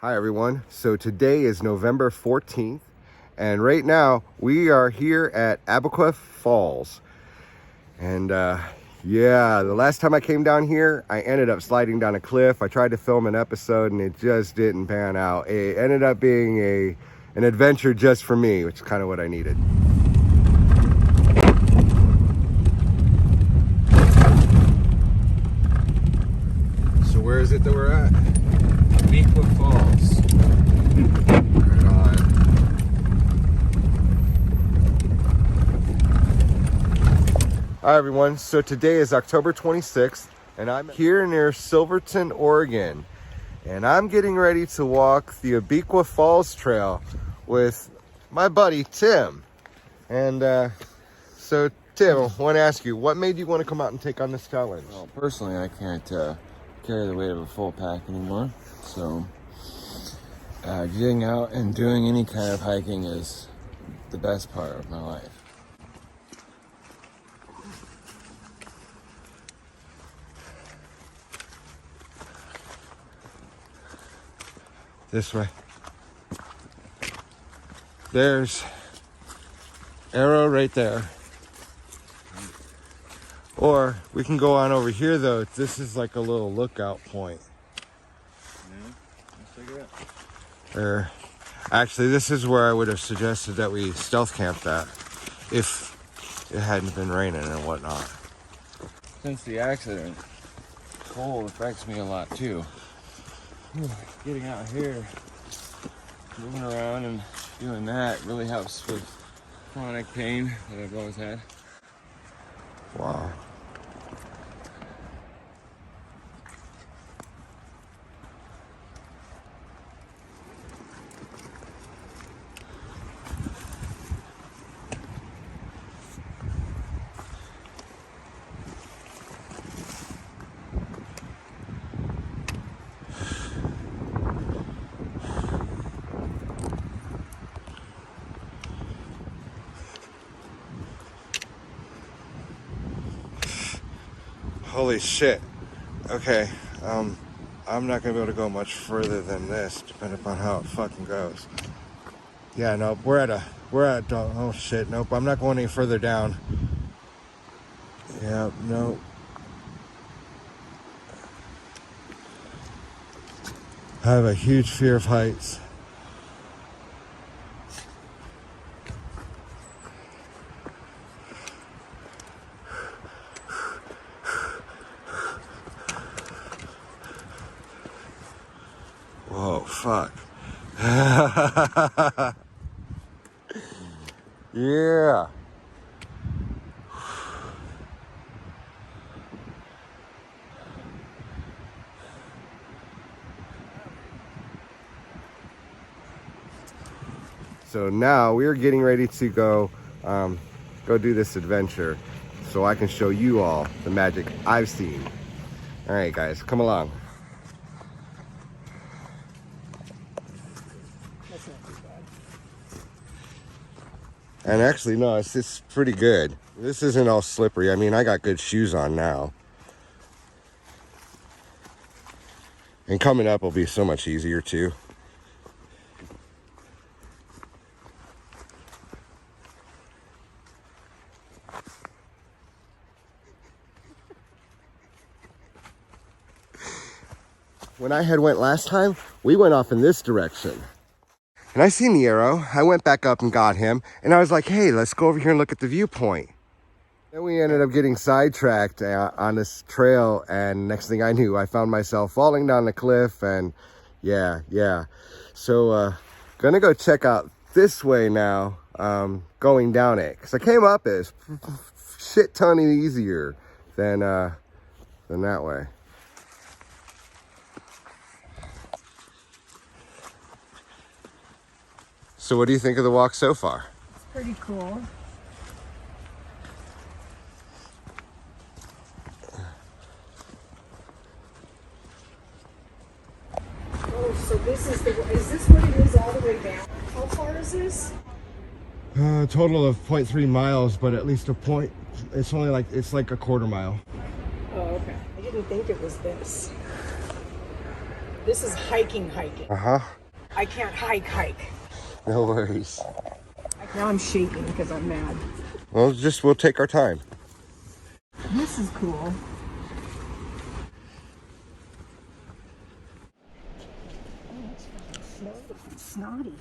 Hi everyone. So today is November 14th and right now we are here at Abiqua Falls. And yeah, the last time I came down here, I ended up sliding down a cliff. I tried to film an episode and it just didn't pan out. It ended up being an adventure just for me, which is kind of what I needed. So where is it that we're at? Abiqua Falls. Right on. Hi everyone, so today is October 26th and I'm here near Silverton, Oregon, and I'm getting ready to walk the Abiqua Falls trail with my buddy Tim. And so Tim, I want to ask you, what made you want to come out and take on this challenge? Well, personally, I can't carry the weight of a full pack anymore, so getting out and doing any kind of hiking is the best part of my life. This way. There's arrow right there. Or we can go on over here though. This is like a little lookout point. Yeah, let's check it out. Or actually this is where I would have suggested that we stealth camped at if it hadn't been raining and whatnot. Since the accident, cold affects me a lot too. Getting out here, moving around and doing that really helps with chronic pain that I've always had. Wow. Holy shit. Okay, I'm not gonna be able to go much further than this, depending upon how it fucking goes. Yeah, nope, oh shit, nope, I'm not going any further down. Yeah, nope. I have a huge fear of heights. Whoa, fuck. Yeah. So now we're getting ready to go do this adventure so I can show you all the magic I've seen. All right, guys, come along. That's not too bad. And actually, no, it's pretty good. This isn't all slippery. I mean, I got good shoes on now. And coming up will be so much easier too. When I had went last time, we went off in this direction. And I seen the arrow. I went back up and got him. And I was like, hey, let's go over here and look at the viewpoint. Then we ended up getting sidetracked on this trail. And next thing I knew, I found myself falling down the cliff. And yeah. So gonna go check out this way now, going down it. Because I came up as shit ton easier than that way. So what do you think of the walk so far? It's pretty cool. Oh, so is this what it is all the way down? How far is this? A total of 0.3 miles, but at least it's only like a quarter mile. Oh, okay. I didn't think it was this. This is hiking. Uh-huh. I can't hike. No worries. Now I'm shaking because I'm mad. Well, we'll take our time. This is cool. Oh, it's fucking snotty.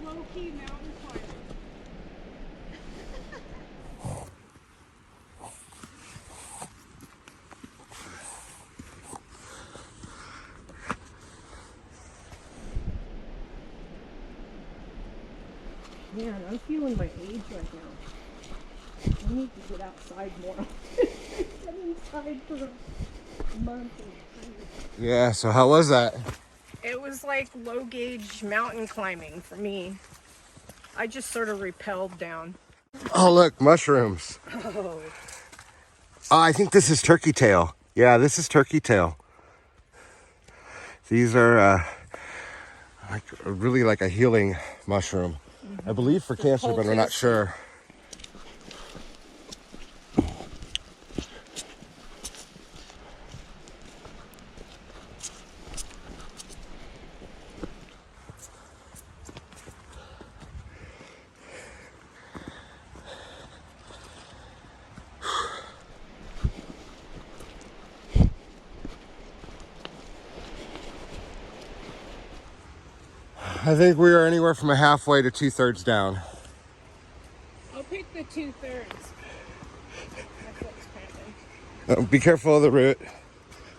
Low-key mountain climbing. Man, I'm feeling my age right now. I need to get outside more. I've been inside for a month. Yeah, so how was that? It was like low gauge mountain climbing for me. I just sort of rappelled down. Oh, look, mushrooms. Oh. Oh, I think this is turkey tail. Yeah, this is turkey tail. These are really like a healing mushroom. I believe for cancer, but we're not sure. I think we are anywhere from a halfway to 2/3 down. I'll pick the 2/3. My foot's cramping. Be careful of the root.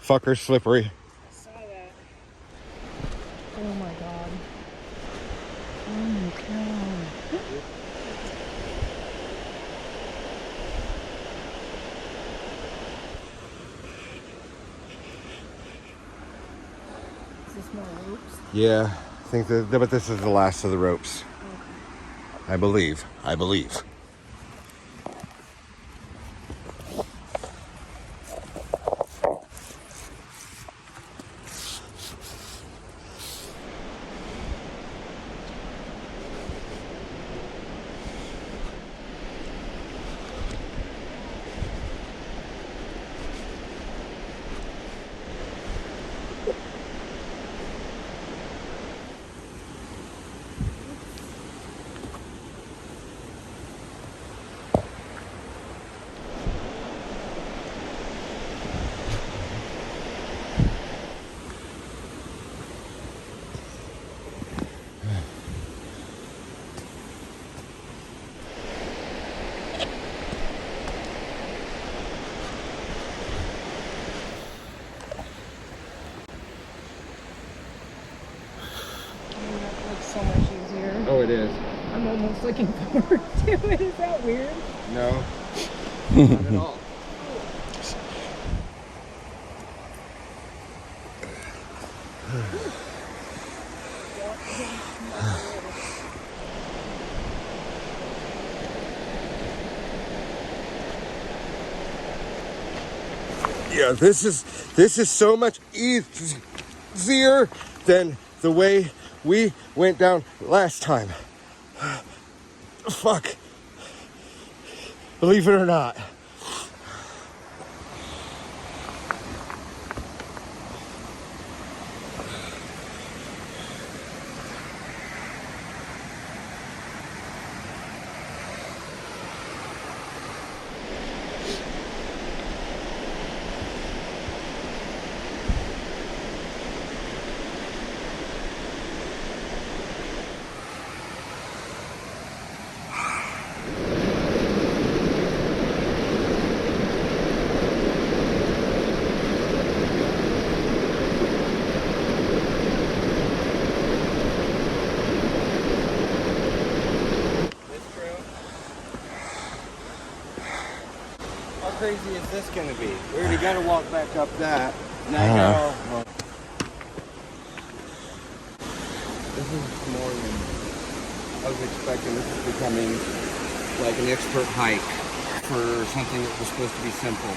Fucker's slippery. I saw that. Oh my god. Oh my god. Is this more ropes? Yeah, I think but this is the last of the ropes. Okay. I believe. So much easier. Oh, it is. I'm almost looking forward to it. Is that weird? No, not at all. Yeah, this is so much easier than the way we went down last time. Fuck. Believe it or not. easy is this gonna be? We already gotta walk back up that. Now I gotta, well, this is more than I was expecting. This is becoming like an expert hike for something that was supposed to be simple.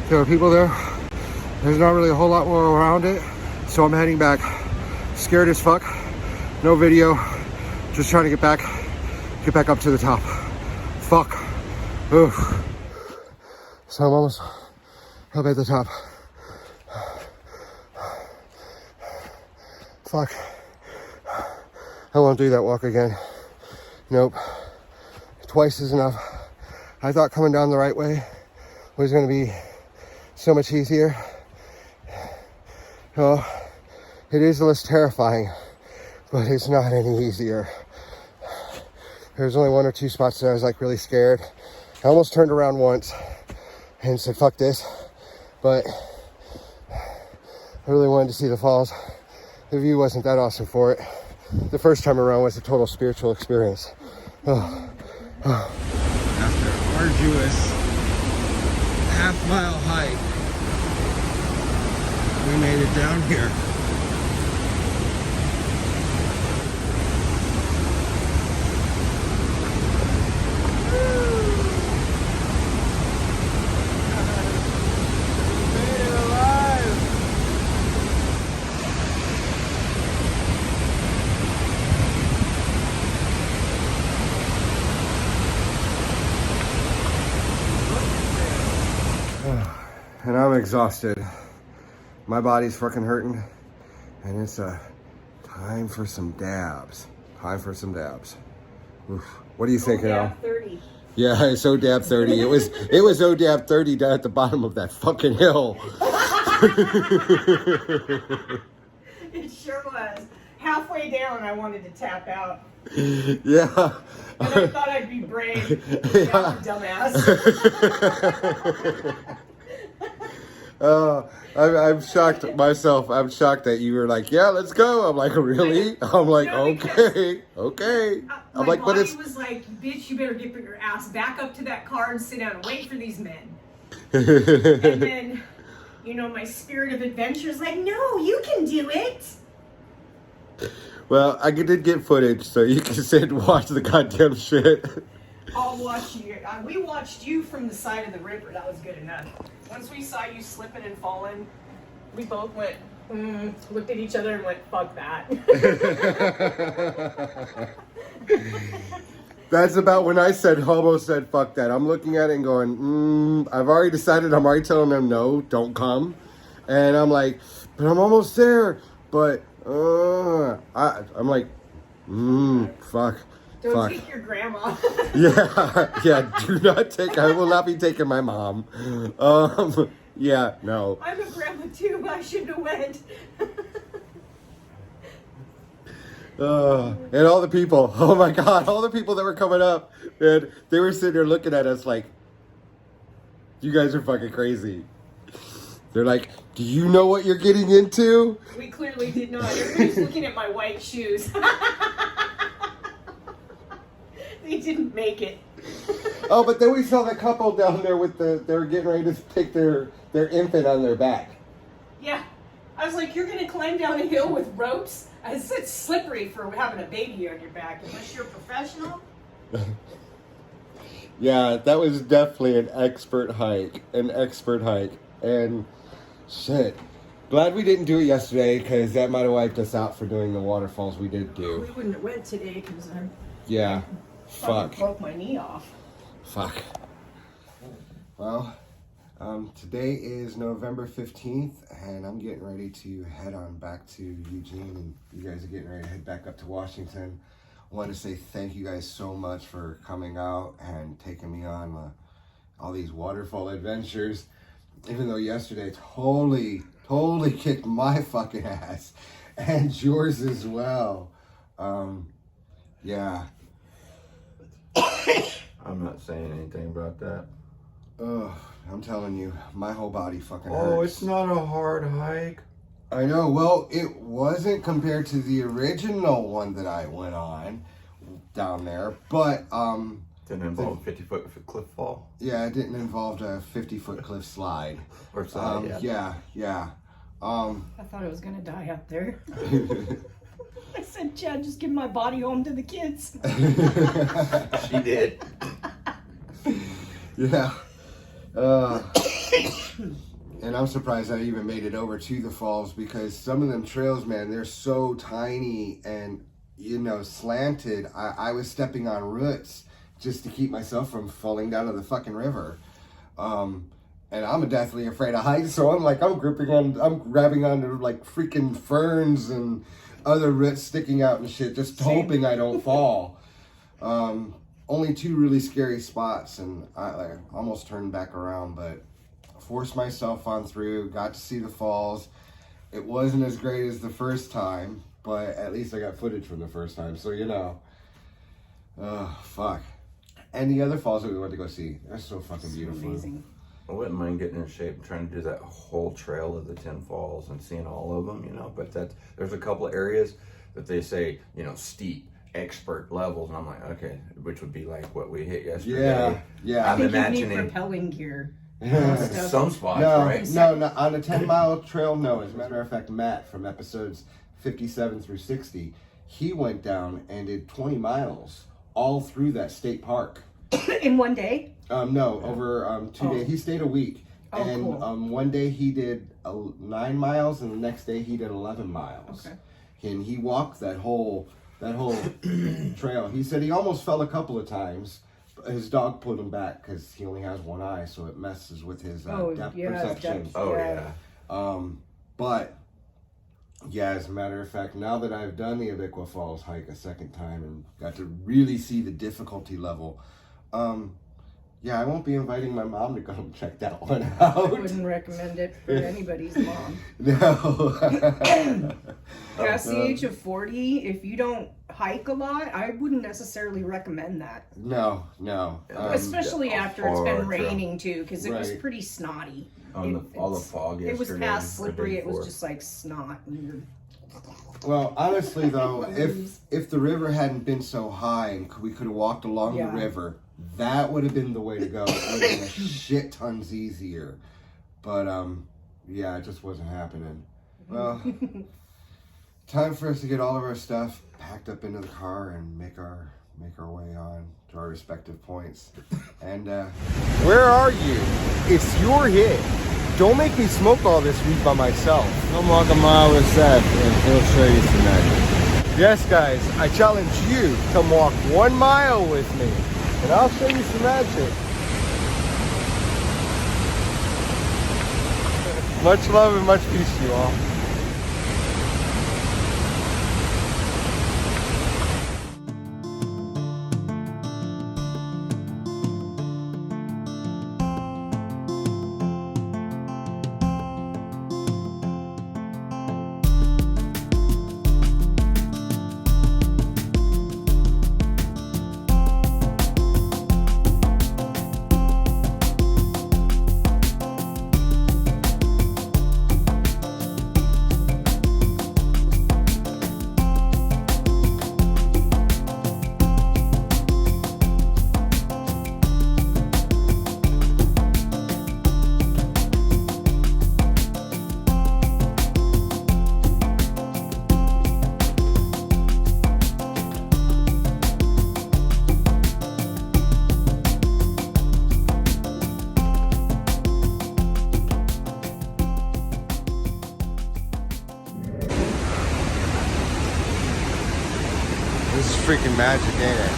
There are people there. There's not really a whole lot more around it, so I'm heading back. Scared as fuck. No video. Just trying to get back up to the top. Fuck. Oof. So I'm almost up at the top. Fuck. I won't do that walk again. Nope. Twice is enough. I thought coming down the right way was going to be so much easier. Well, it is less terrifying, but it's not any easier. There's only one or two spots that I was like really scared. I almost turned around once and said, fuck this. But I really wanted to see the falls. The view wasn't that awesome for it. The first time around was a total spiritual experience. After arduous half-mile hike, we made it down here. And I'm exhausted. My body's fucking hurting. And it's time for some dabs. Time for some dabs. Oof. What do you think, Al? 30. Yeah, it's ODAB 30. It was ODAB 30 down at the bottom of that fucking hill. It sure was. Halfway down, I wanted to tap out. Yeah. And I thought I'd be brave. Yeah. Dumbass. I'm shocked myself. I'm shocked that you were like, yeah, let's go. I'm like, really? I'm like, No, okay. I'm like, but it's... My body was like, bitch, you better get your ass back up to that car and sit down and wait for these men. And then, you know, my spirit of adventure is like, no, you can do it. Well, I did get footage, so you can sit and watch the goddamn shit. I'll watch you. We watched you from the side of the river. That was good enough. Once we saw you slipping and falling, we both went, looked at each other and went, fuck that. That's about when I almost said, fuck that. I'm looking at it and going, I've already decided. I'm already telling them, no, don't come. And I'm like, but I'm almost there. But I'm like, fuck. Don't take your grandma. Yeah, do not take, I will not be taking my mom. Yeah, no. I'm a grandma too, I shouldn't have went. And all the people, oh my God, all the people that were coming up, and they were sitting there looking at us like, you guys are fucking crazy. They're like, do you know what you're getting into? We clearly did not. Everybody's looking at my white shoes. They didn't make it. Oh, but then we saw the couple down there with they're getting ready to take their infant on their back. Yeah. I was like, you're going to climb down a hill with ropes? I said it's slippery for having a baby on your back, unless you're a professional. Yeah, that was definitely an expert hike. And shit. Glad we didn't do it yesterday, because that might have wiped us out for doing the waterfalls we did do. We wouldn't have went today, because I'm... Yeah. Fuck. Broke my knee off. Fuck. Well, today is November 15th, and I'm getting ready to head on back to Eugene, and you guys are getting ready to head back up to Washington. I want to say thank you guys so much for coming out and taking me on all these waterfall adventures. Even though yesterday totally kicked my fucking ass, and yours as well. Yeah. I'm not saying anything about that. Ugh, I'm telling you, my whole body fucking hurts. Oh, it's not a hard hike. I know. Well, it wasn't compared to the original one that I went on down there, but Didn't involve a 50-foot cliff fall. yeah, it didn't involve a 50-foot cliff slide. Or slide, Yeah. I thought I was going to die out there. I said, Chad, just give my body home to the kids. She did. Yeah. And I'm surprised I even made it over to the falls, because some of them trails, man, they're so tiny and, slanted. I was stepping on roots just to keep myself from falling down to the fucking river. And I'm deathly afraid of heights, so I'm grabbing onto like freaking ferns and other roots sticking out and shit, just hoping I don't fall. Only two really scary spots, and I almost turned back around, but forced myself on through, got to see the falls. It wasn't as great as the first time, but at least I got footage from the first time, so fuck. And the other falls that we went to go see, they're so fucking beautiful. Amazing. I wouldn't mind getting in shape and trying to do that whole trail of the 10 falls and seeing all of them, but there's a couple of areas that they say, steep, expert levels, and I'm like, okay, which would be like what we hit yesterday. Yeah. I think imagining you need propelling gear. some spots, No, right? no, on a 10-mile trail, no. As a matter of fact, Matt from episodes 57 through 60, he went down and did 20 miles all through that state park. In one day? No, over 2 days. He stayed a week. Oh, and cool. One day he did 9 miles, and the next day he did 11 miles. Okay. And he walked that whole trail. He said he almost fell a couple of times. His dog pulled him back because he only has one eye, so it messes with his depth perception. depth. Oh, Yeah. yeah. But yeah, as a matter of fact, now that I've done the Abiqua Falls hike a second time and got to really see the difficulty level, yeah, I won't be inviting my mom to come check that one out. I wouldn't recommend it for anybody's mom. No. Past the age of 40, if you don't hike a lot, I wouldn't necessarily recommend that. No. Especially after it's been raining too, because it was Right. pretty snotty. All the fog yesterday. It was past the day slippery. It was before. just like snot. And Well, honestly though, if the river hadn't been so high and we could have walked along the river, that would have been the way to go. It would have been a shit tons easier. But yeah, it just wasn't happening. Well, time for us to get all of our stuff packed up into the car and make our way on to our respective points. And where are you? It's your hit. Don't make me smoke all this weed by myself. Come walk a mile with Seth, and he'll show you some magic. Yes, guys, I challenge you to come walk 1 mile with me, and I'll show you some magic. Much love and much peace to you all. freaking magic, ain't it?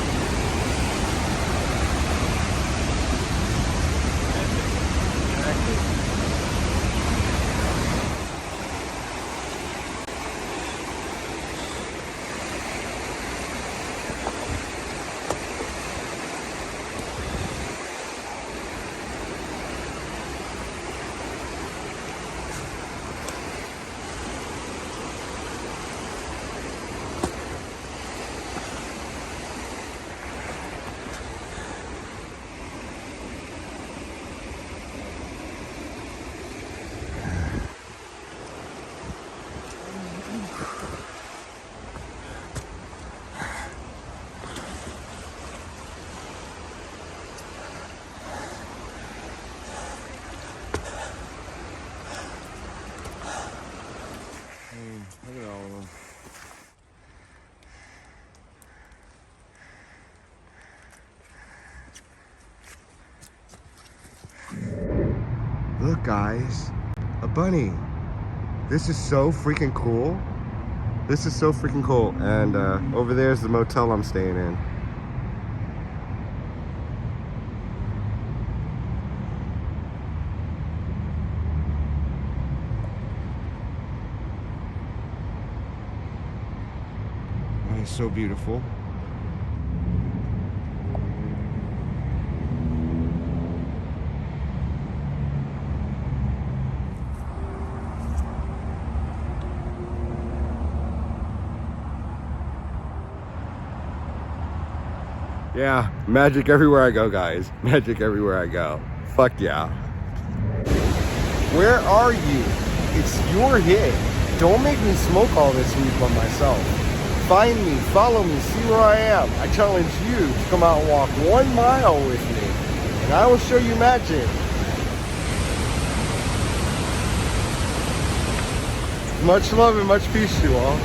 Look at all of them. Look, guys, a bunny. This is so freaking cool. This is so freaking cool. And over there is the motel I'm staying in. That is so beautiful. Yeah, magic everywhere I go, guys. Magic everywhere I go. Fuck yeah. Where are you? It's your hit. Don't make me smoke all this weed by myself. Find me, follow me, see where I am. I challenge you to come out and walk 1 mile with me, and I will show you magic. Much love and much peace to you all.